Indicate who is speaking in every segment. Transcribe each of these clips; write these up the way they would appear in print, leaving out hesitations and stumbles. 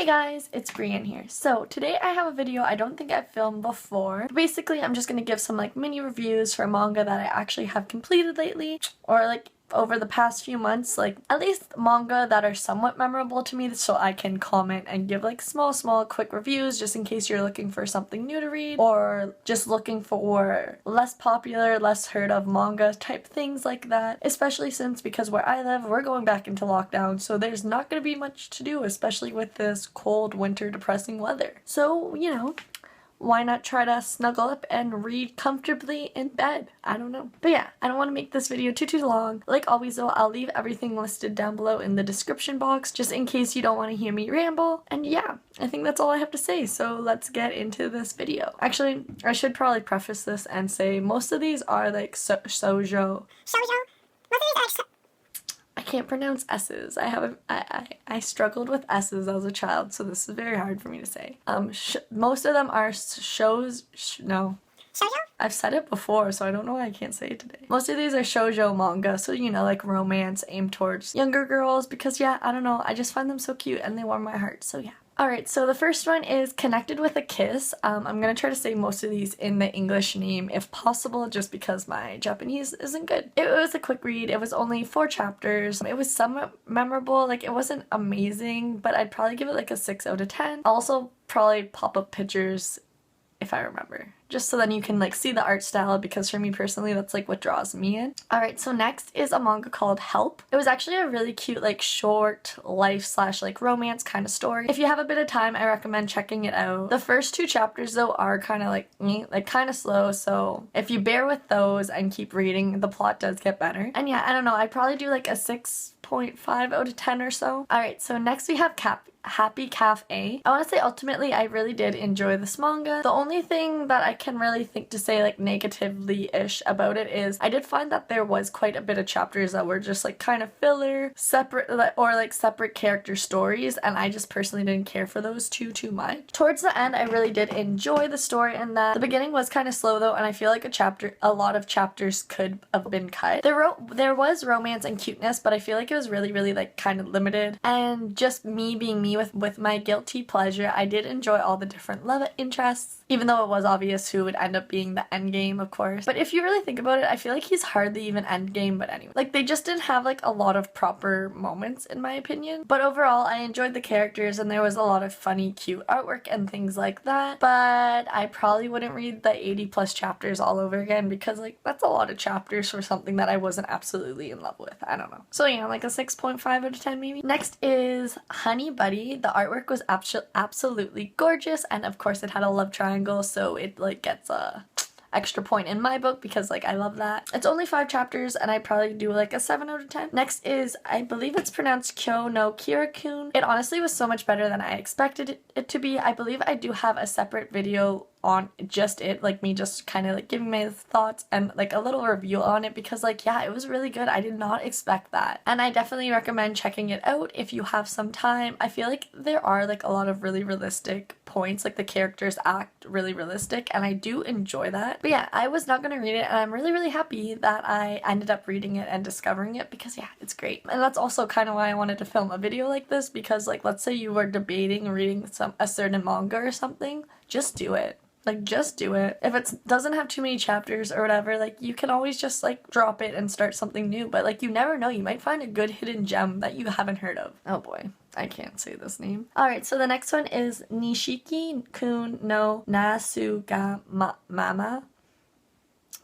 Speaker 1: Hey guys, it's Brienne here. So today I have a video I don't think I've filmed before. Basically, I'm just gonna give some like mini reviews for manga that I actually have completed lately, or like over the past few months, like at least manga that are somewhat memorable to me, so I can comment and give like small quick reviews just in case you're looking for something new to read or just looking for less popular, less heard of manga type things like that, especially since because where I live we're going back into lockdown, so there's not going to be much to do, especially with this cold winter depressing weather. So why not try to snuggle up and read comfortably in bed? I don't know. But yeah, I don't want to make this video too long. Like always though, I'll leave everything listed down below in the description box just in case you don't want to hear me ramble. And yeah, I think that's all I have to say, so let's get into this video. Actually, I should probably preface this and say most of these are like shoujo. Shoujo? Most of these are I can't pronounce S's. I struggled with S's as a child, so this is very hard for me to say. Most of them are no. Shoujo? I've said it before, so I don't know why I can't say it today. Most of these are shoujo manga, so like romance aimed towards younger girls, because yeah, I don't know, I just find them so cute and they warm my heart, so yeah. Alright, so the first one is Connected with a Kiss. I'm gonna try to say most of these in the English name if possible, just because my Japanese isn't good. It was a quick read. It was only 4 chapters. It was somewhat memorable. Like, it wasn't amazing, but I'd probably give it like a 6 out of 10. I'll also probably pop up pictures if I remember, just so then you can like see the art style, because for me personally that's like what draws me in. Alright, so next is a manga called Help. It was actually a really cute like short life / like romance kind of story. If you have a bit of time, I recommend checking it out. The first 2 chapters though are kind of like kind of slow, so if you bear with those and keep reading, the plot does get better. And yeah, I don't know, I'd probably do like a 6.5 out of 10 or so. Alright, so next we have Happy Cafe. I want to say ultimately I really did enjoy this manga. The only thing that I can really think to say like negatively-ish about it is I did find that there was quite a bit of chapters that were just like kind of filler, separate character stories, and I just personally didn't care for those too much. Towards the end I really did enjoy the story, and that the beginning was kind of slow though, and I feel like a lot of chapters could have been cut. There was romance and cuteness, but I feel like it was really like kind of limited, and just me being me with my guilty pleasure, I did enjoy all the different love interests, even though it was obvious who would end up being the end game, of course. But if you really think about it, I feel like he's hardly even end game, but anyway. Like, they just didn't have like a lot of proper moments in my opinion. But overall, I enjoyed the characters and there was a lot of funny, cute artwork and things like that. But I probably wouldn't read the 80+ chapters all over again, because like that's a lot of chapters for something that I wasn't absolutely in love with. I don't know. So yeah, like a 6.5 out of 10 maybe. Next is Honey Buddy. The artwork was absolutely gorgeous, and of course it had a love triangle, so it like gets a extra point in my book because like I love that. It's only 5 chapters and I probably do like a 7 out of 10. Next is, I believe it's pronounced Kyo no Kira-kun. It honestly was so much better than I expected it to be. I believe I do have a separate video on just it, like me just kind of like giving my thoughts and like a little review on it, because like yeah, it was really good. I did not expect that, and I definitely recommend checking it out if you have some time. I feel like there are like a lot of really realistic points, like the characters act really realistic, and I do enjoy that. But yeah, I was not gonna read it, and I'm really happy that I ended up reading it and discovering it, because yeah, it's great. And that's also kind of why I wanted to film a video like this, because like let's say you were debating reading a certain manga or something, just do it. Like, just do it. If it doesn't have too many chapters or whatever, like, you can always just, like, drop it and start something new. But, like, you never know. You might find a good hidden gem that you haven't heard of. Oh, boy. I can't say this name. Alright, so the next one is Nishiki-kun no Nasugama.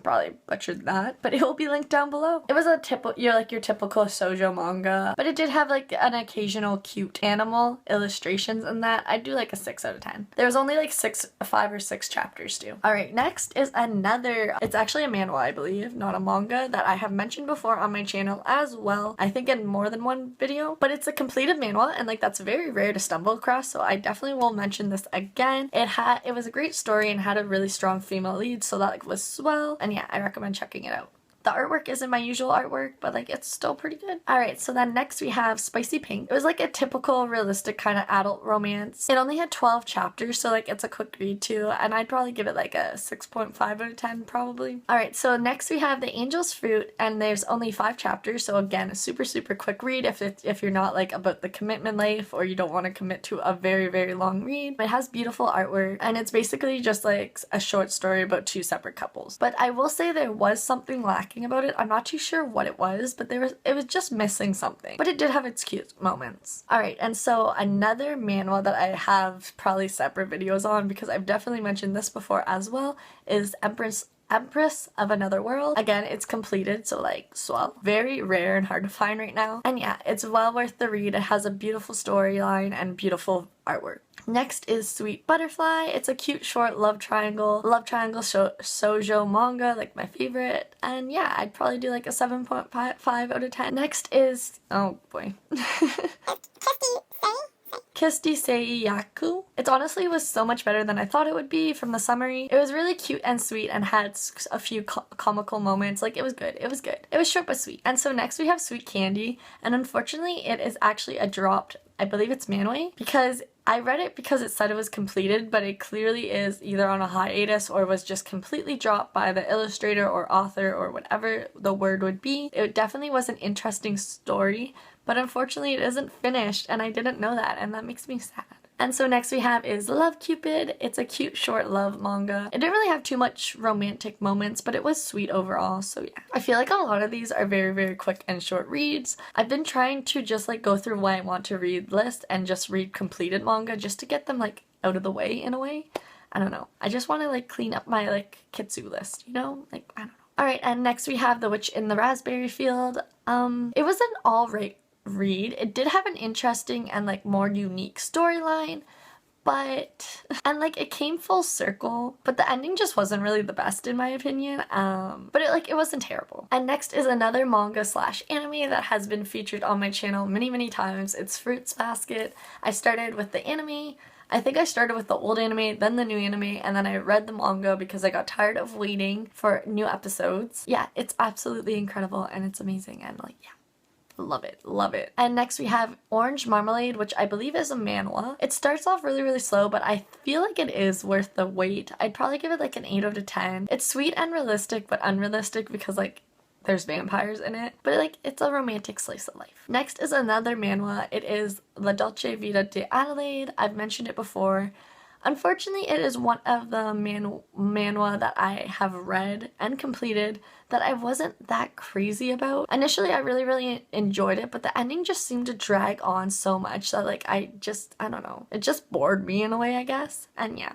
Speaker 1: Probably butchered that, but it will be linked down below. It was a your typical shoujo manga, but it did have like an occasional cute animal illustrations in that. I do like a 6 out of 10. There was only like 5 or 6 chapters too. Alright, next is another, it's actually a manhwa I believe, not a manga, that I have mentioned before on my channel as well. I think in more than one video, but it's a completed manhwa, and like that's very rare to stumble across, so I definitely will mention this again. It was a great story and had a really strong female lead, so that like was swell, and yeah, I recommend checking it out. The artwork isn't my usual artwork, but like it's still pretty good. Alright, so then next we have Spicy Pink. It was like a typical realistic kind of adult romance. It only had 12 chapters, so like it's a quick read too, and I'd probably give it like a 6.5 out of 10 probably. Alright, so next we have The Angel's Fruit, and there's only 5 chapters, so again, a super quick read if you're not like about the commitment life or you don't want to commit to a very long read. It has beautiful artwork, and it's basically just like a short story about 2 separate couples. But I will say there was something lacking about it. I'm not too sure what it was, but it was just missing something. But it did have its cute moments. Alright, and so another manhwa that I have probably separate videos on, because I've definitely mentioned this before as well, is Empress of Another World. Again, it's completed, so like swell. Very rare and hard to find right now. And yeah, it's well worth the read. It has a beautiful storyline and beautiful artwork. Next is Sweet Butterfly. It's a cute short love triangle shoujo manga, like my favorite. And yeah, I'd probably do like a 7.5 out of 10. Next is, oh boy. Kissed Seiyaku. It honestly was so much better than I thought it would be from the summary. It was really cute and sweet and had a few comical moments. Like, it was good. It was good. It was short but sweet. And so next we have Sweet Candy, and unfortunately it is actually a dropped, I believe it's manhwa, because I read it because it said it was completed, but it clearly is either on a hiatus or was just completely dropped by the illustrator or author or whatever the word would be. It definitely was an interesting story, but unfortunately it isn't finished, and I didn't know that, and that makes me sad. And so next we have is Love Cupid. It's a cute short love manga. It didn't really have too much romantic moments, but it was sweet overall, so yeah. I feel like a lot of these are very quick and short reads. I've been trying to just like go through what I want to read list and just read completed manga just to get them like out of the way in a way. I don't know. I just want to like clean up my like kitsu list, you know? Like, I don't know. Alright, and next we have The Witch in the Raspberry Field. It was an alright read. It did have an interesting and like more unique storyline, and like it came full circle, but the ending just wasn't really the best in my opinion. But it wasn't terrible. And next is another manga slash anime that has been featured on my channel many times. It's Fruits Basket. I started with the anime. I think I started with the old anime, then the new anime, and then I read the manga because I got tired of waiting for new episodes. Yeah, it's absolutely incredible and it's amazing, and like, yeah. Love it, love it. And next we have Orange Marmalade, which I believe is a manhwa. It starts off really slow, but I feel like it is worth the wait. I'd probably give it like an 8 out of 10. It's sweet and realistic, but unrealistic because like there's vampires in it. But like, it's a romantic slice of life. Next is another manhwa. It is La Dolce Vita de Adelaide. I've mentioned it before. Unfortunately, it is one of the manhwa that I have read and completed that I wasn't that crazy about. Initially, I really enjoyed it, but the ending just seemed to drag on so much that like I don't know. It just bored me in a way, I guess. And yeah.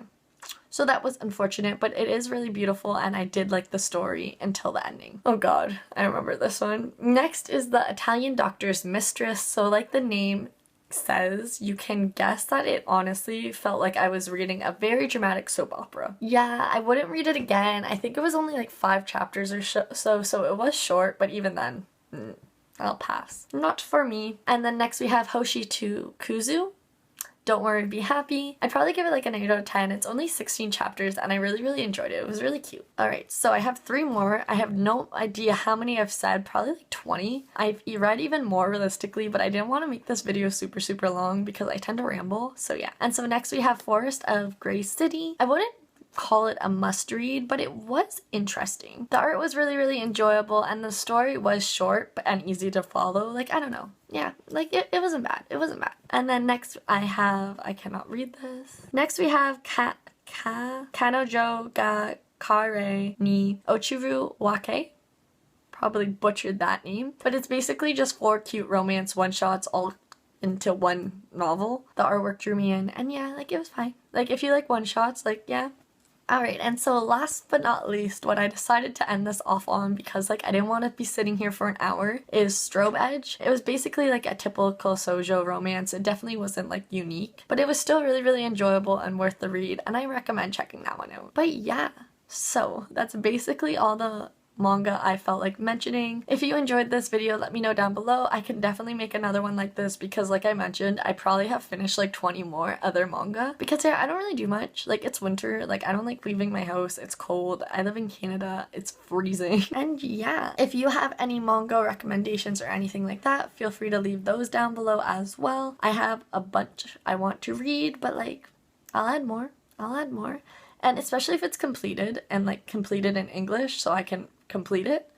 Speaker 1: So that was unfortunate, but it is really beautiful and I did like the story until the ending. Oh god, I remember this one. Next is The Italian Doctor's Mistress. So like the name says, you can guess that it honestly felt like I was reading a very dramatic soap opera. Yeah, I wouldn't read it again. I think it was only like 5 chapters or so it was short, but even then, I'll pass. Not for me. And then next we have Hoshi to Kuzu. Don't Worry, Be Happy. I'd probably give it like an 8 out of 10. It's only 16 chapters and I really enjoyed it. It was really cute. Alright, so I have 3 more. I have no idea how many I've said, probably like 20. I've read even more realistically, but I didn't want to make this video super long because I tend to ramble, so yeah. And so next we have Forest of Grey City. I wouldn't call it a must read, but it was interesting. The art was really enjoyable and the story was short and easy to follow. Like, I don't know. Yeah, like it wasn't bad. It wasn't bad. And then next I cannot read this. Next we have Kanojo ga Kare ni Ochiru Wake. Probably butchered that name. But it's basically just 4 cute romance one-shots all into one novel. The artwork drew me in and yeah, like it was fine. Like if you like one-shots, like yeah. Alright, and so last but not least, what I decided to end this off on, because like I didn't want to be sitting here for an hour, is Strobe Edge. It was basically like a typical shoujo romance. It definitely wasn't like unique, but it was still really enjoyable and worth the read, and I recommend checking that one out. But yeah, so that's basically all the manga I felt like mentioning. If you enjoyed this video, let me know down below. I can definitely make another one like this because like I mentioned, I probably have finished like 20 more other manga because yeah, I don't really do much. Like it's winter, like I don't like leaving my house, it's cold, I live in Canada, it's freezing. And yeah, if you have any manga recommendations or anything like that, feel free to leave those down below as well. I have a bunch I want to read, but like I'll add more. And especially if it's completed and like completed in English so I can complete it,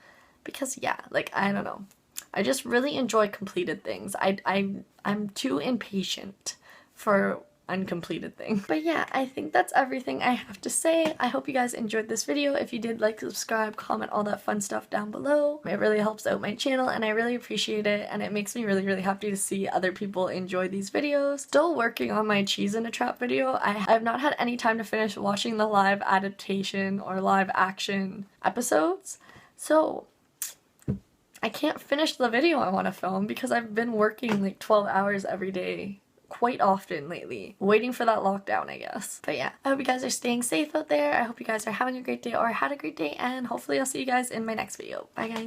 Speaker 1: because yeah, like I don't know, I just really enjoy completed things. I'm too impatient for uncompleted things. But yeah, I think that's everything I have to say. I hope you guys enjoyed this video. If you did, like, subscribe, comment, all that fun stuff down below. It really helps out my channel and I really appreciate it, and it makes me really happy to see other people enjoy these videos. Still working on my cheese in a trap video. I've not had any time to finish watching the live adaptation or live action episodes, so I can't finish the video I want to film because I've been working like 12 hours every day quite often lately, waiting for that lockdown, I guess. But yeah, I hope you guys are staying safe out there. I hope you guys are having a great day or had a great day, and hopefully I'll see you guys in my next video. Bye guys.